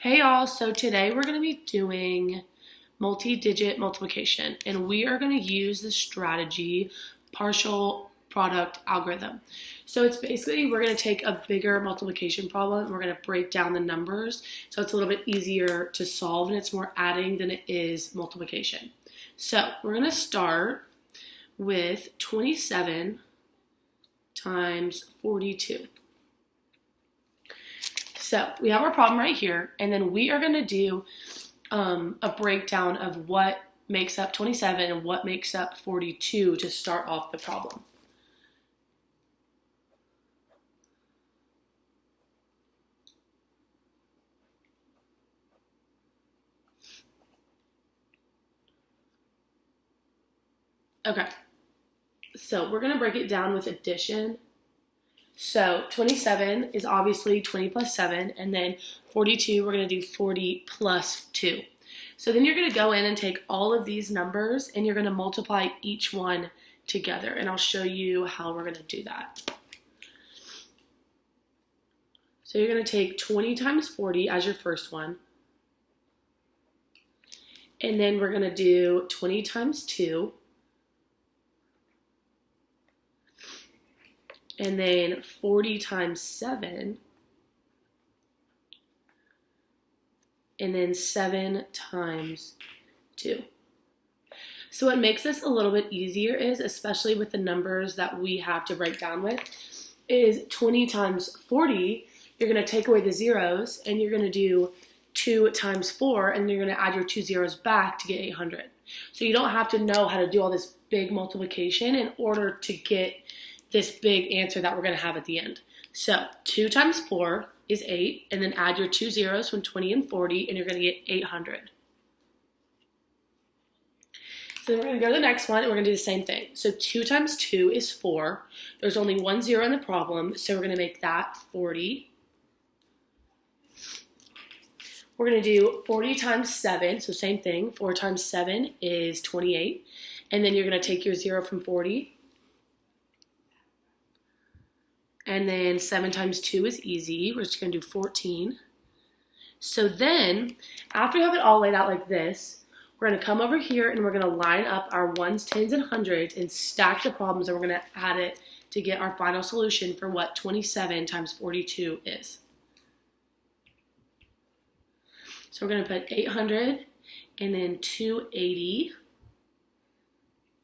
Hey y'all, so today we're going to be doing multi-digit multiplication, and we are going to use the strategy partial product algorithm. So it's basically we're going to take a bigger multiplication problem and we're going to break down the numbers so it's a little bit easier to solve and it's more adding than it is multiplication. So we're going to start with 27 times 42. So we have our problem right here, and then we are going to do a breakdown of what makes up 27 and what makes up 42 to start off the problem. Okay, so we're going to break it down with addition. So 27 is obviously 20 plus 7, and then 42, we're going to do 40 plus 2. So then you're going to go in and take all of these numbers, and you're going to multiply each one together, and I'll show you how we're going to do that. So you're going to take 20 times 40 as your first one, and then we're going to do 20 times 2, and then 40 times 7, and then 7 times 2. So what makes this a little bit easier is, especially with the numbers that we have to break down with, is 20 times 40, you're going to take away the zeros, and you're going to do 2 times 4, and you're going to add your 2 zeros back to get 800. So you don't have to know how to do all this big multiplication in order to get this big answer that we're going to have at the end. So 2 times 4 is 8, and then add your 2 zeros from 20 and 40, and you're going to get 800. So then we're going to go to the next one, and we're going to do the same thing. So 2 times 2 is 4. There's only one zero in the problem, so we're going to make that 40. We're going to do 40 times 7, so same thing. 4 times 7 is 28, and then you're going to take your 0 from 40, and then 7 times 2 is easy. We're just going to do 14. So then, after we have it all laid out like this, we're going to come over here and we're going to line up our ones, tens, and hundreds and stack the problems, and we're going to add it to get our final solution for what 27 times 42 is. So we're going to put 800, and then 280,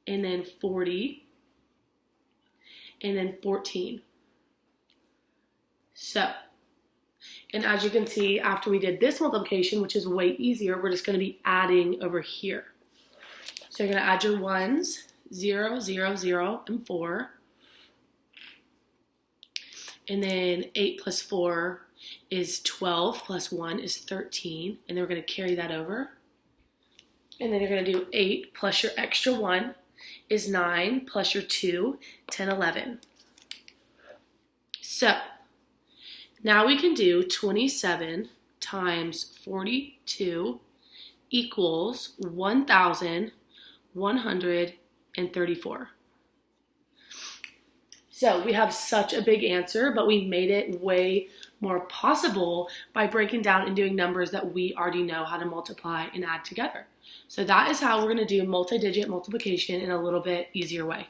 and then 40, and then 14. So, and as you can see, after we did this multiplication, which is way easier, we're just going to be adding over here. So you're going to add your ones, 0, 0, 0, and 4. And then 8 plus 4 is 12, plus 1 is 13. And then we're going to carry that over. And then you're going to do 8 plus your extra 1 is 9, plus your 2, 10, 11. So, now we can do 27 times 42 equals 1,134. So we have such a big answer, but we made it way more possible by breaking down and doing numbers that we already know how to multiply and add together. So that is how we're going to do multi-digit multiplication in a little bit easier way.